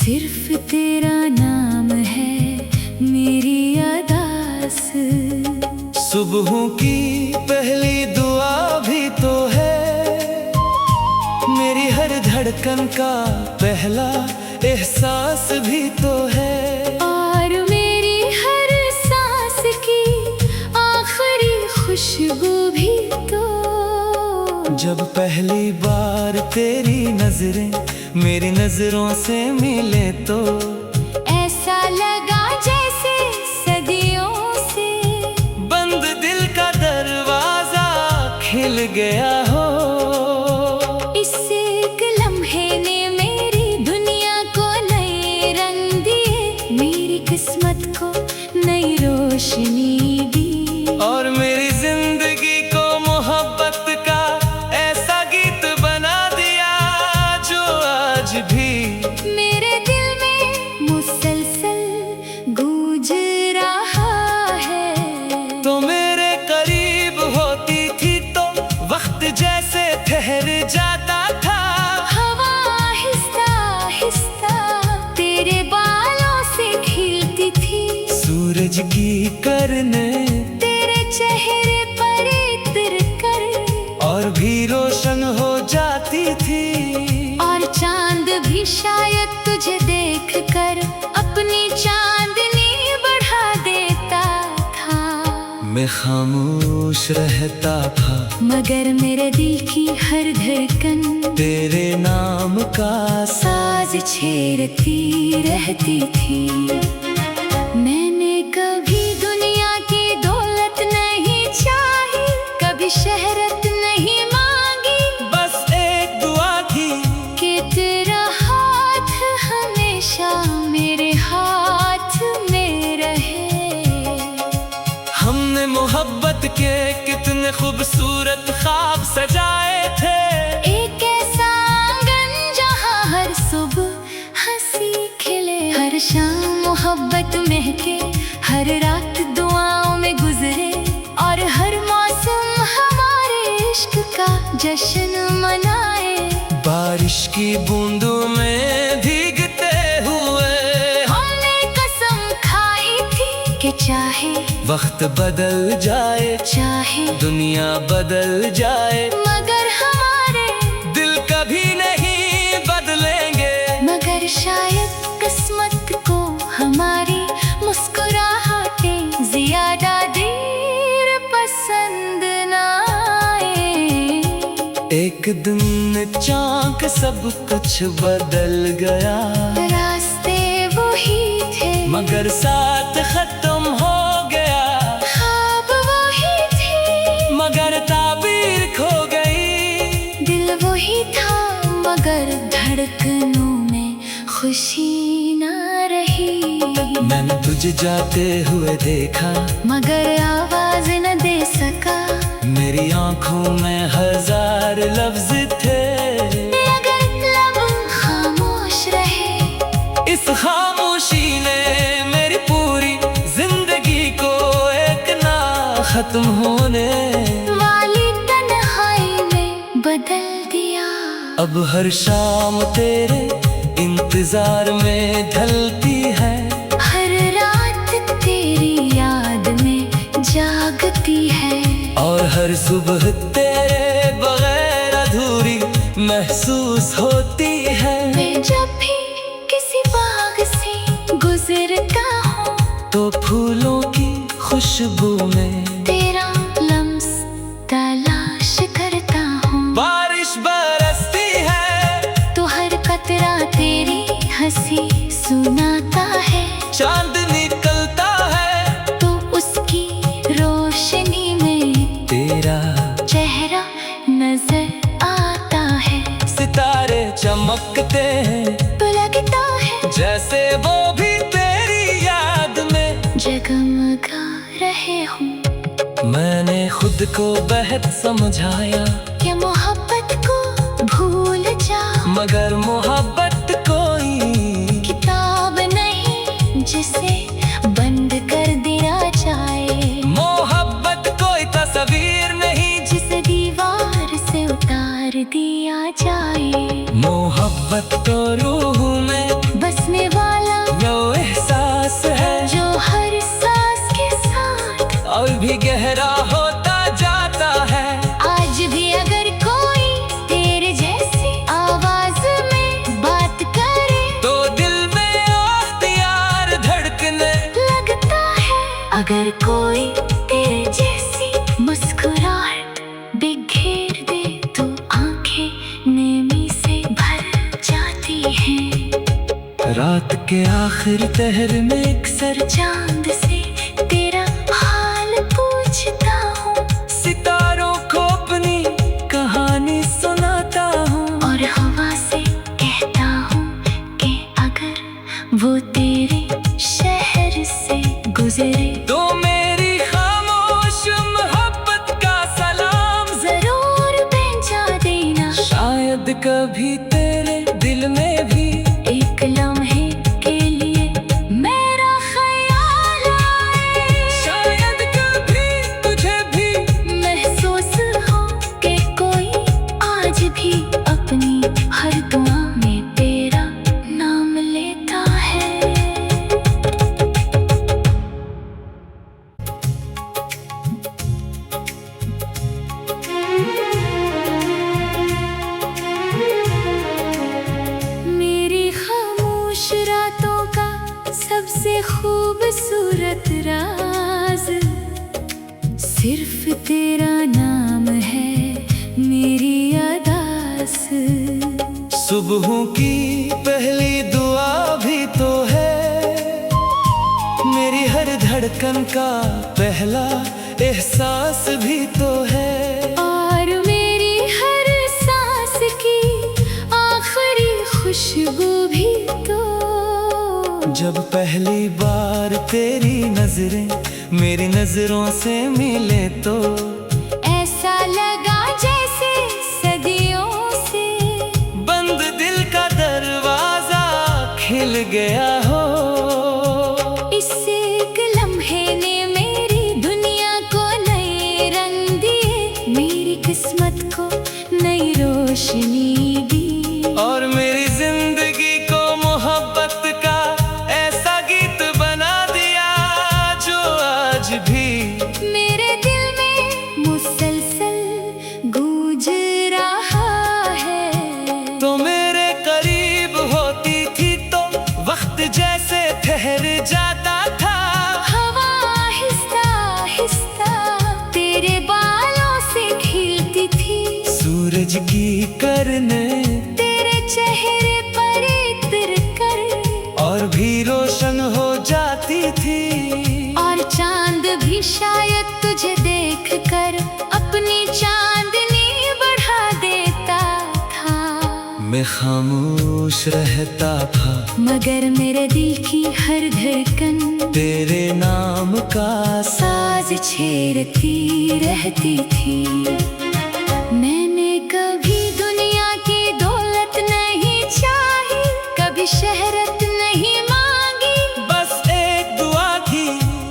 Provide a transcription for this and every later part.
सिर्फ तेरा नाम है मेरी अदास। सुबहों की पहली दुआ भी तो है, मेरी हर धड़कन का पहला एहसास भी तो है, और मेरी हर सांस की आखिरी खुशबू भी तो। जब पहली बार तेरी नजरें मेरी नजरों से मिले तो ऐसा लगा जैसे सदियों से बंद दिल का दरवाजा खिल गया हो। इससे एक लम्हे ने मेरी दुनिया को नए रंग दिए, मेरी किस्मत को नई रोशनी दी, और मेरी जिंदगी को मोहब्बत का ऐसा गीत बना दिया जो आज भी मेरे दिल में मुसलसल गूंज रहा है। तो मेरे करीब होती थी तो वक्त जैसे ठहर जाता था, हवा आहिस्ता आहिस्ता तेरे बालों से खिलती थी, सूरज की किरणें तेरे चेहरे पर इतर कर और भी रोशन हो जाती थी, और चांद भी शायद तुझे देख कर अपनी चांदनी बढ़ा देता था। मैं खामोश रहता था मगर मेरे दिल की हर धड़कन तेरे नाम का साज छेड़ती रहती थी। मैंने कभी दुनिया की दौलत नहीं चाही, कभी शहरत नहीं मांगी, बस एक दुआ थी कि तेरा हाथ हमेशा मेरे हाथ में रहे। हमने मोहब्बत के कितने खूबसूरत ख्वाब सजाए थे, एक ऐसा आंगन जहाँ हर सुबह हंसी खिले, हर शाम मोहब्बत महके, हर रात दुआओं में गुजरे, और हर मौसम हमारे इश्क का जश्न मनाए। बारिश की बूंदों में भीगते हुए हमने कसम खाई थी कि चाहे वक्त बदल जाए, चाहे दुनिया बदल जाए, मगर हमारे दिल कभी नहीं बदलेंगे। मगर शायद किस्मत को हमारी मुस्कुराहटें ज्यादा देर पसंद ना आए। एक दिन चाँक सब कुछ बदल गया, रास्ते वही थे मगर साथ खत्म हो गया, ख्वाब वही थे मगर ताबीर खो गई, दिल वही था मगर धड़कनों में खुशी ना रही। मैंने तुझे जाते हुए देखा मगर आवाज न दे सका, मेरी आंखों में हजार लफ्ज थे, अगर लब खामोश रहे। इस खामोशी ने मेरी पूरी जिंदगी को एक ना खत्म होने वाली तन्हाई में बदल दिया। अब हर शाम तेरे इंतजार में ढलती है, हर रात तेरी याद में जागती है, और हर सुबह तेरे बगैर अधूरी महसूस होती है। मैं जब भी किसी बाग से गुजरता हूँ तो फूलों की खुशबू में तेरा लम्स तलाश करता हूँ। बारिश बरसती है तो हर कतरा तेरी हंसी सुनाता है, चांद निकलता है तो उसकी रोशनी में तेरा चेहरा नजर आता है। सितारे चमकते हैं तो लगता है जैसे वो भी तेरी याद में जगमगा रहे हूँ। मैंने खुद को बेहद समझाया कि मोहब्बत को भूल जा, मगर मोहब्बत कोई किताब नहीं जिसे बंद कर दिया जाए, मोहब्बत कोई तस्वीर नहीं जिसे दीवार से उतार दिया जाए। मोहब्बत तो रूह में बस में हैं। रात के आखिर पहर में अक्सर चांद से तेरा हाल पूछता हूँ, सितारों को अपनी कहानी सुनाता हूँ, और हवा से कहता हूँ कि अगर वो तेरे शहर से गुजरे तो मेरी खामोश मोहब्बत का सलाम जरूर पहुंचा देना। शायद कभी तेरे दिल में भी एक लम्हे के लिए मेरा ख्याल आए, शायद कभी तुझे भी महसूस हो कि कोई आज भी अपनी हर दुआ में तेरा नाम लेता है। मेरी खामोश रातों का सबसे खूबसूरत राज सिर्फ तेरा नाम है मेरी अदास। सुबहों की पहली दुआ भी तो है, मेरी हर धड़कन का पहला एहसास भी तो है, और मेरी हर सांस की आखिरी खुशबू भी तो। जब पहली बार तेरी नजरें मेरी नजरों से मिले तो ऐसा लगा जैसे सदियों से बंद दिल का दरवाजा खिल गया हो। इससे एक लम्हे ने मेरी दुनिया को नए रंग दिए, मेरी किस्मत को नई रोशनी दी, और मेरी जिंदगी को मोहब्बत का ऐसा गीत बना दिया जो आज भी मेरे दिल में मुसलसल गूंज रहा है। तो मेरे करीब होती थी तो वक्त जैसे ठहर जाता था, हवा आहिस्ता आहिस्ता तेरे बालों से खिलती थी, सूरज की करने तेरे चेहरे पर इत्र कर, और भी रोशन हो जाती थी, और चांद भी शायद तुझे देख कर अपनी चांदनी बढ़ा देता था। मैं खामोश रहता था मगर मेरे दिल की हर धड़कन तेरे नाम का साज छेड़ती रहती थी। मैंने कभी दुनिया की दौलत नहीं चाही, कभी शहरत नहीं मांगी, बस एक दुआ थी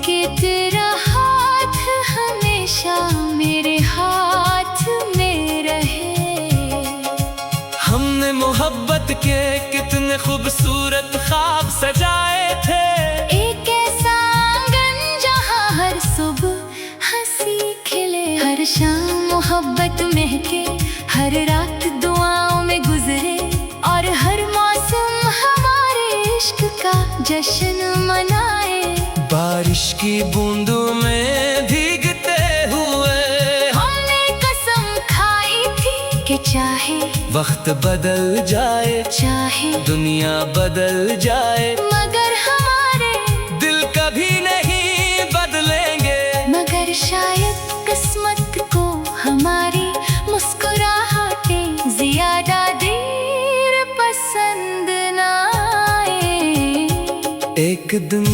कि तेरा हाथ हमेशा मेरे हाथ में रहे। हमने मोहब्बत के कितने खूबसूरत ख्वाब सजाए थे, एक ऐसा आंगन जहाँ हर सुबह हंसी खिले, हर शाम मोहब्बत महके, हर रात दुआओं में गुजरे, और हर मौसम हमारे इश्क का जश्न मनाए। बारिश की बूंदों में भीगते हुए हमने कसम खाई थी कि चाहे वक्त बदल जाए, चाहे दुनिया बदल जाए, मगर हमारे दिल कभी नहीं बदलेंगे। मगर शायद किस्मत को हमारी मुस्कुराहटें ज्यादा देर पसंद ना आए। एक दिन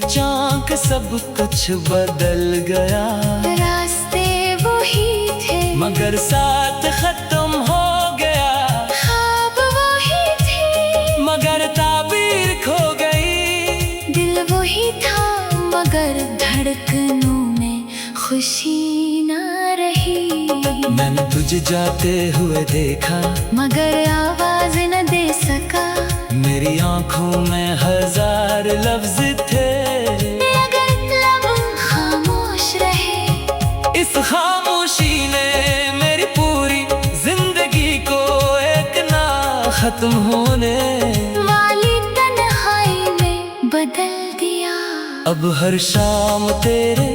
चाँक सब कुछ बदल गया, रास्ते वही थे मगर साथ खत्म हो गया, ख्वाब वही थे मगर ताबीर खो गई, दिल वही था मगर धड़कनों में खुशी ना रही। मैंने तुझे जाते हुए देखा मगर आवाज न दे सका, मेरी आंखों में हजार लफ्ज थे, अगर लब खामोश रहे। इस खामोशी ने मेरी पूरी जिंदगी को एक ना खत्म होने वाली तन्हाई में बदल दिया। अब हर शाम तेरे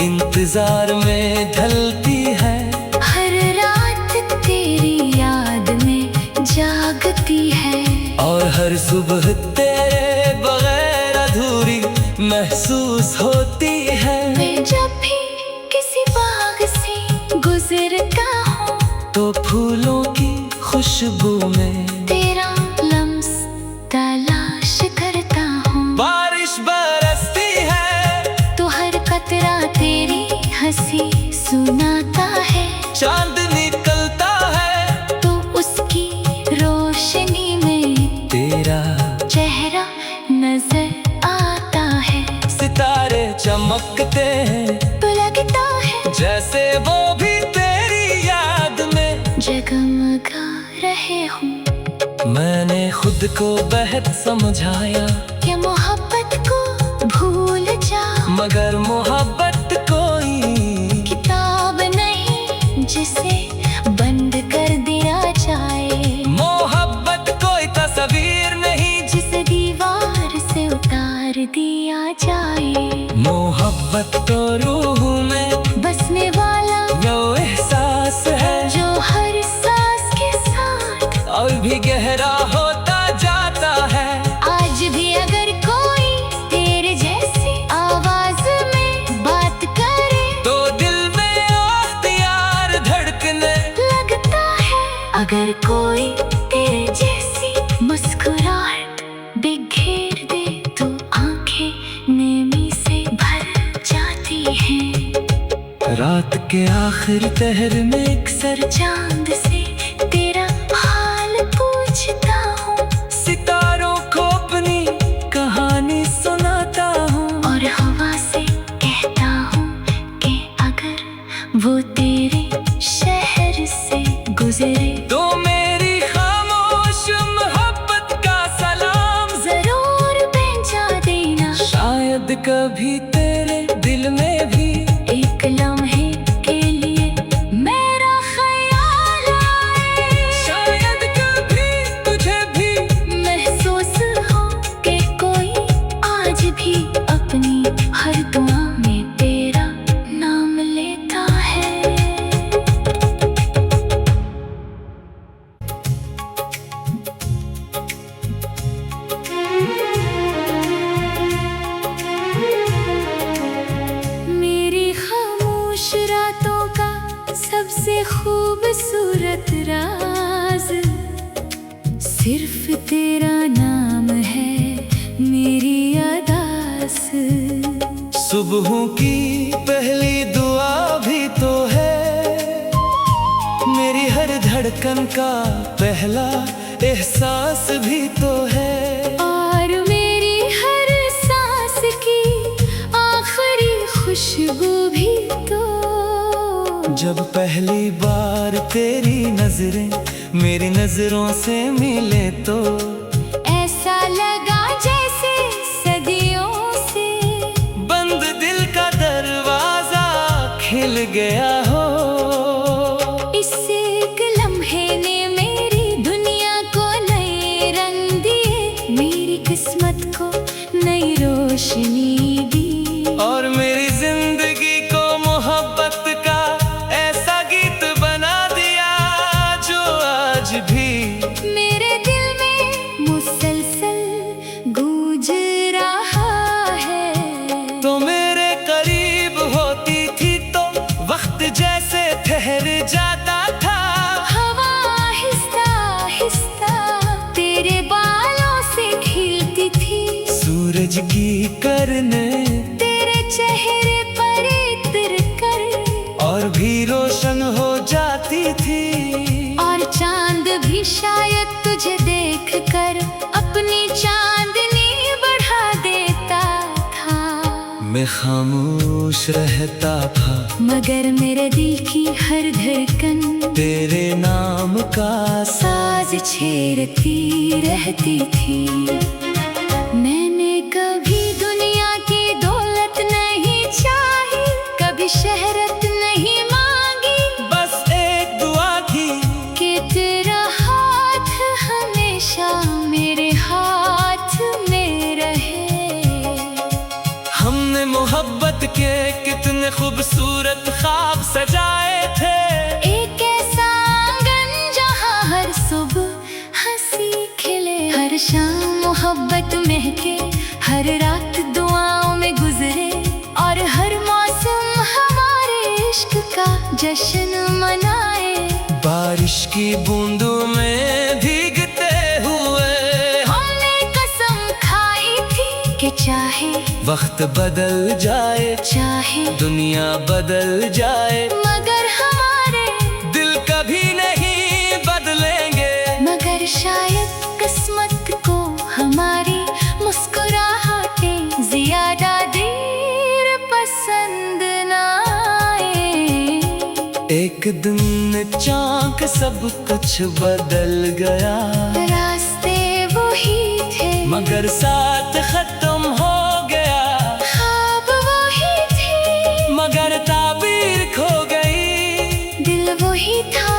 इंतजार में ढलती है, हर रात तेरी याद में जागती है, और हर सुबह तेरे बगैर अधूरी महसूस होती है। मैं जब भी किसी बाग से गुजरता हूँ तो फूलों की खुशबू में तेरा लम्स तलाश करता हूँ। बारिश बरसती है तो हर कतरा तेरी हंसी सुनाता है। चांद निकलता है तो उसकी रोशनी में तेरा चेहरा नजर आता है। सितारे चमकते हैं तो लगता है जैसे वो भी तेरी याद में जगमगा रहे हूँ। मैंने खुद को बेहद समझाया कि मोहब्बत को भूल जा, मगर मोहब्बत कोई किताब नहीं जिसे बंद कर दिया जाए। मोहब्बत कोई तस्वीर नहीं जिसे दीवार से उतार दिया जाए। मोहब्बत तो रूह में बसने वाला यो एहसास है जो हर सांस के साथ और भी गहरा होता जाता है। आज भी अगर कोई तेरे जैसी आवाज में बात करे तो दिल में इख्तियार धड़कने लगता है। अगर कोई तेरे जैसी मुस्कुराहट बिखेर दे तो आंखें नेमी से भर जाती हैं। रात के आखिर पहर में एक सर चांद से तेरा हाल पूछता हूँ सितारों को अपनी कहानी सुनाता हूँ और हवा से कहता हूँ कि अगर वो तेरे शहर से गुजरे तो मेरी खामोश मोहब्बत का सलाम जरूर पहुंचा देना। शायद कभी तेरे दिल में भी एक लम्हे के लिए मेरा ख्याल आए। शायद कभी तुझे भी महसूस हो कि कोई आज भी अपनी हर दुआ में तेरा नाम लेता है। मेरी खामोश रातों का सबसे खूबसूरत राज सिर्फ तेरा नाम है मेरी अदास। सुबहों की पहली दुआ भी तो है मेरी हर धड़कन का पहला एहसास भी तो है और मेरी हर सांस की आखिरी खुशबू भी तो। जब पहली बार तेरी नजरें मेरी नजरों से मिले तो ऐसा लगा जैसे सदियों से बंद दिल का दरवाजा खिल गया हो। इससे एक लम्हे ने मेरी दुनिया को नए रंग दिए, मेरी किस्मत को नई रोशनी दी और मेरी जिंदगी को मोहब्बत का ऐसा गीत बना दिया जो आज भी मेरे दिल में मुसलसल गूंज रहा है। तो मेरे करीब होती थी तो वक्त जैसे ठहर जाता था। हवा आहिस्ता आहिस्ता तेरे बालों से खिलती थी। सूरज की करने तेरे चेहरे पर इत्र कर और भी रोशन हो जाती थी। और चांद भी शायद तुझे देख कर अपनी चांदनी बढ़ा देता था। मैं खामोश रहता था मगर मेरे दिल की हर धड़कन तेरे नाम का साज छेड़ती रहती थी। मैंने कभी दुनिया की दौलत नहीं चाही, कभी शहरत नहीं मांगी, बस एक दुआ थी कि तेरा हाथ हमेशा मेरे हाथ में रहे। हमने मोहब्बत के कितने खूबसूरत ख्वाब सजाए थे। एक ऐसा आंगन जहाँ हर सुबह हंसी खिले, हर हर शाम मोहब्बत महके, हर रात दुआओं में गुजरे, और हर मौसम हमारे इश्क का जश्न मनाए। बारिश की बूंदों में भीगते हुए हमने कसम खाई थी कि चाहे वक्त बदल जाए, चाहे दुनिया बदल जाए, मगर हमारे दिल कभी नहीं बदलेंगे। मगर शायद किस्मत को हमारी मुस्कुराहटें ज्यादा देर पसंद ना आए। एक दिन चाँक सब कुछ बदल गया, रास्ते वही थे मगर साथ खत्म हो गया। ख्वाब वही थे मगर ताबीर खो गई, दिल वही था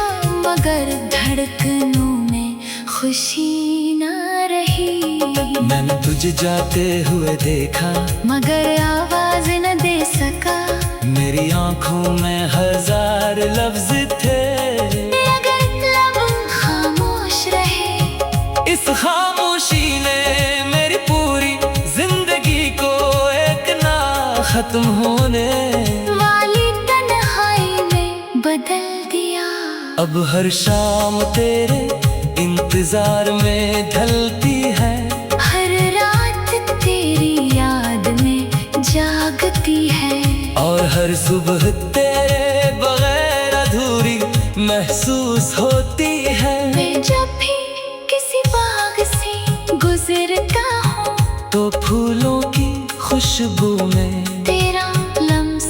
मगर धड़कनों में खुशी ना रही। मैंने तुझे जाते हुए देखा, मगर आवाज न दे सका, मेरी आंखों में हजार लफ्ज थे। अगर लब खामोश रहे, इस खामोशी ने मेरी पूरी जिंदगी को एक ना खत्म होने वाली तन्हाई में बदल दिया। अब हर शाम तेरे इंतजार में ढलती है, हर रात तेरी याद में जागती है, और हर सुबह तेरे बगैर अधूरी महसूस होती है। मैं जब भी किसी बाग से गुजरता हूँ, तो फूलों की खुशबू में तेरा लम्स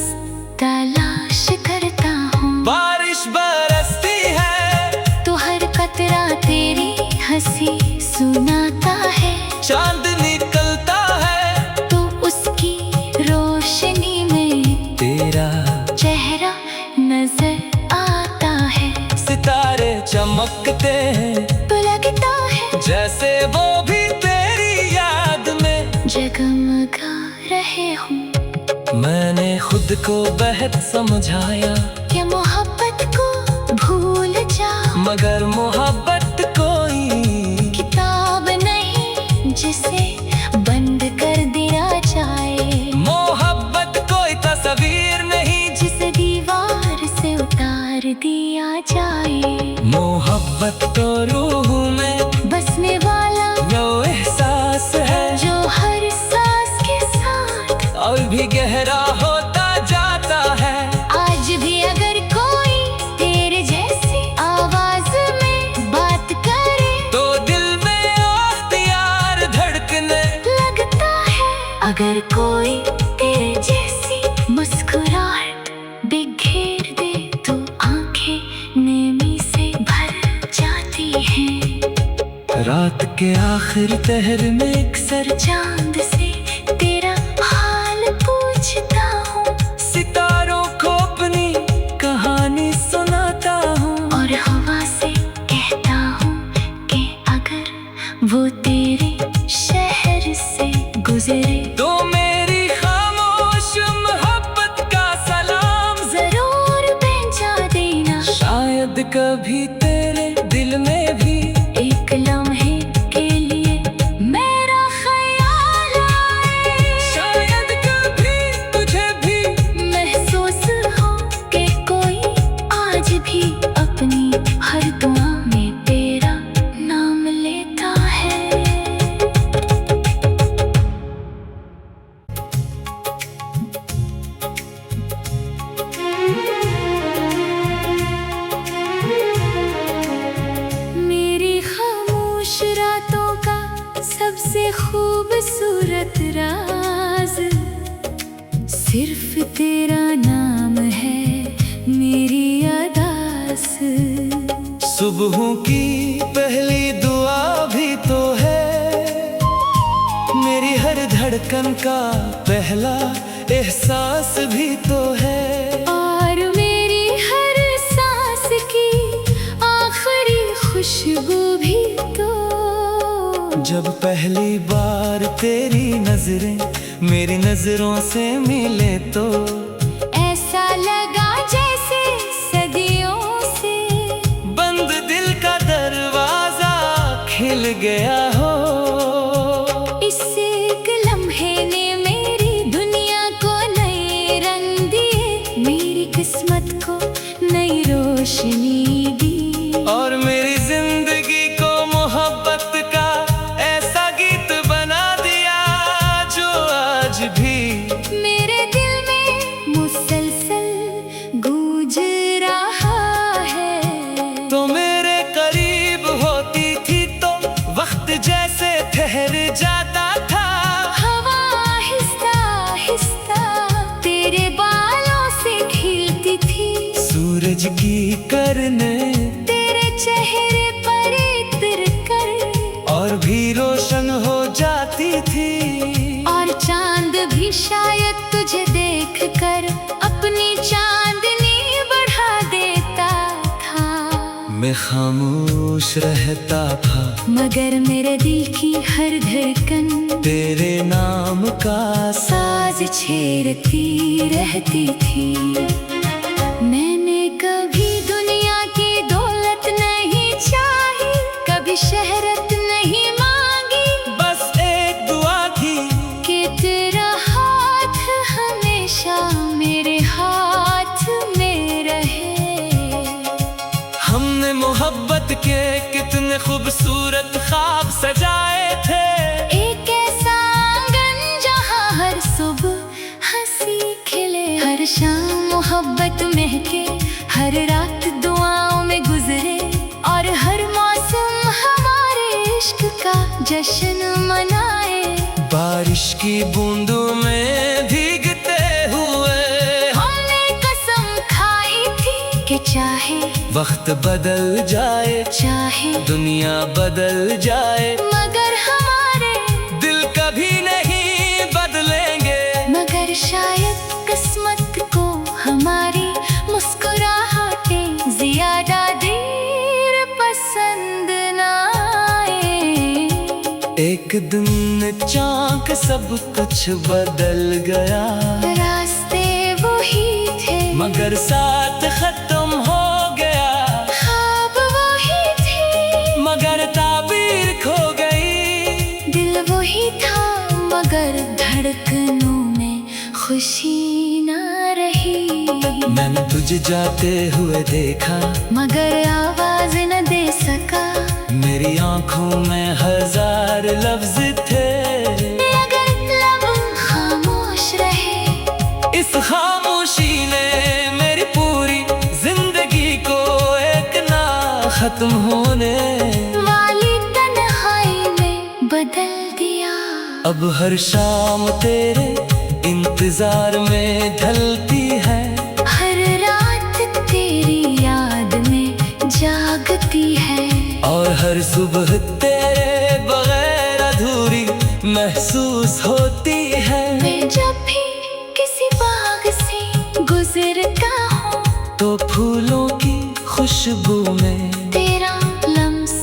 तलाश करता हूँ। बारिश बरसती है, तो हर कतरा तेरी हंसी सुनाता है। चांद निकलता है, तो उसकी रोशनी में तेरा चेहरा नजर आता है। सितारे चमकते हैं, तो लगता है जैसे वो भी तेरी याद में जगमगा रहे हूँ। मैंने खुद को बेहद समझाया, कि मोहब्बत को भूल जा, मगर मोहब्बत कोई किताब नहीं जिसे बंद कर दिया जाए। मोहब्बत कोई तस्वीर नहीं जिसे दीवार से उतार दिया जाए। मोहब्बत तो रूह में बसने वाला वो एहसास है, जो हर सांस के साथ और भी गहरा होता जाता है। आज भी अगर कोई तेरे जैसी आवाज में बात करे, तो दिल में इख्तियार धड़कने लगता है अगर कोई तेरे जैसी मुस्कुराहट बिखेर दे, तो आंखें नेमी से भर जाती हैं। रात के आखिर पहर में अक्सर चांद से तेरा हाल पूछता हूँ, सितारों को अपनी कहानी सुनाता हूँ, और हवा से कहता हूँ कि अगर वो तेरे शहर से गुजरे, तो मेरी खामोश मोहब्बत का सलाम जरूर पहुंचा देना। शायद कभी तेरे दिल में भी एक लम्हे के लिए मेरा ख्याल आए, शायद कभी तुझे भी महसूस हो कि कोई आज भी अपनी हर दुआ में तेरा नाम लेता है। मेरी खामोश रातों का सबसे खूबसूरत राज सिर्फ तेरा नाम है मेरी अदास। सुबहों की पहली दुआ भी तो है, मेरी हर धड़कन का पहला एहसास भी तो है, और मेरी हर सांस की आखिरी खुशबू भी तो। जब पहली बार तेरी नजरें मेरी नजरों से मिले, तो ऐसा लगा जैसे सदियों से बंद दिल का दरवाजा खिल गया हो। जैसे ठहर जाता था। हवा आहिस्ता आहिस्ता तेरे बालों से खिलती थी। सूरज की किरणें तेरे चेहरे पर इतर कर और भी रोशन हो जाती थी। और चांद भी शायद तुझे देख कर अपनी चांदनी बढ़ा देता था। मैं खामोश रहता था मगर मेरे दिल की हर धड़कन तेरे नाम का साज छेड़ती रहती थी। मैंने कभी दुनिया की दौलत नहीं चाही, कभी शहरत नहीं मांगी। बस एक दुआ थी कि तेरा हाथ हमेशा मेरे हाथ में रहे। हमने मोहब्बत के कितने खूबसूरत ख्वाब सजाए थे। एक ऐसा आंगन जहाँ हर सुबह हंसी खिले, हर शाम मोहब्बत महके, हर रात दुआओं में गुजरे और हर मौसम हमारे इश्क का जश्न मनाए। बारिश की बूंदों में भीगते हुए हमने कसम खाई थी कि चाहे वक्त बदल जाए, चाहे दुनिया बदल जाए, मगर हमारे दिल कभी नहीं बदलेंगे। मगर शायद किस्मत को हमारी मुस्कुराहटें ज्यादा देर पसंद ना आए। एक दिन चाँक सब कुछ बदल गया, रास्ते वही थे मगर साथ खत्म हो गया। ख्वाब वही थे मगर ताबीर खो गई। दिल वही था मगर धड़कनों में खुशी ना रही। मैंने तुझे जाते हुए देखा मगर आवाज न दे सका। मेरी आंखों में हजार लफ्ज थे, मगर लब खामोश रहे। इस खामोशी ने मेरी पूरी जिंदगी को एक ना खत्म होने वाली तन्हाई में बदल दिया। अब हर शाम तेरे इंतजार में ढलती है, हर रात तेरी याद में जागती है। और हर सुबह तेरे बगैर अधूरी महसूस होती है। मैं जब भी किसी बाग से गुजरता हूँ तो फूलों की खुशबू में तेरा लम्स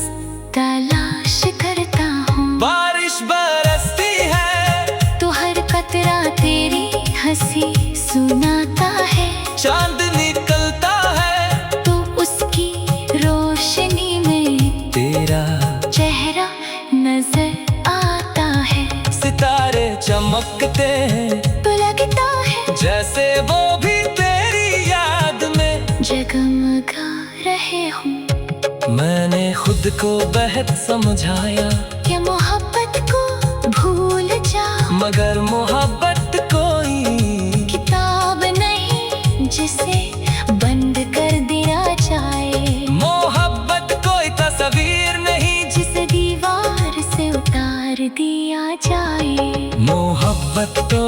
तलाश करता हूँ। बारिश बरसती है तो हर कतरा तेरी हंसी सुनाता है। चांद निकलता है तो उसकी रोशनी में तेरा चेहरा नजर आता है। सितारे चमकते हैं तो लगता है जैसे वो भी तेरी याद में जगमगा रहे हूँ। मैंने खुद को बेहद समझाया कि मोहब्बत को भूल जा, मगर मोहब्बत कोई किताब नहीं जिसे बंद कर दिया जाए। मोहब्बत कोई तस्वीर नहीं जिसे दीवार से उतार दिया जाए। मोहब्बत तो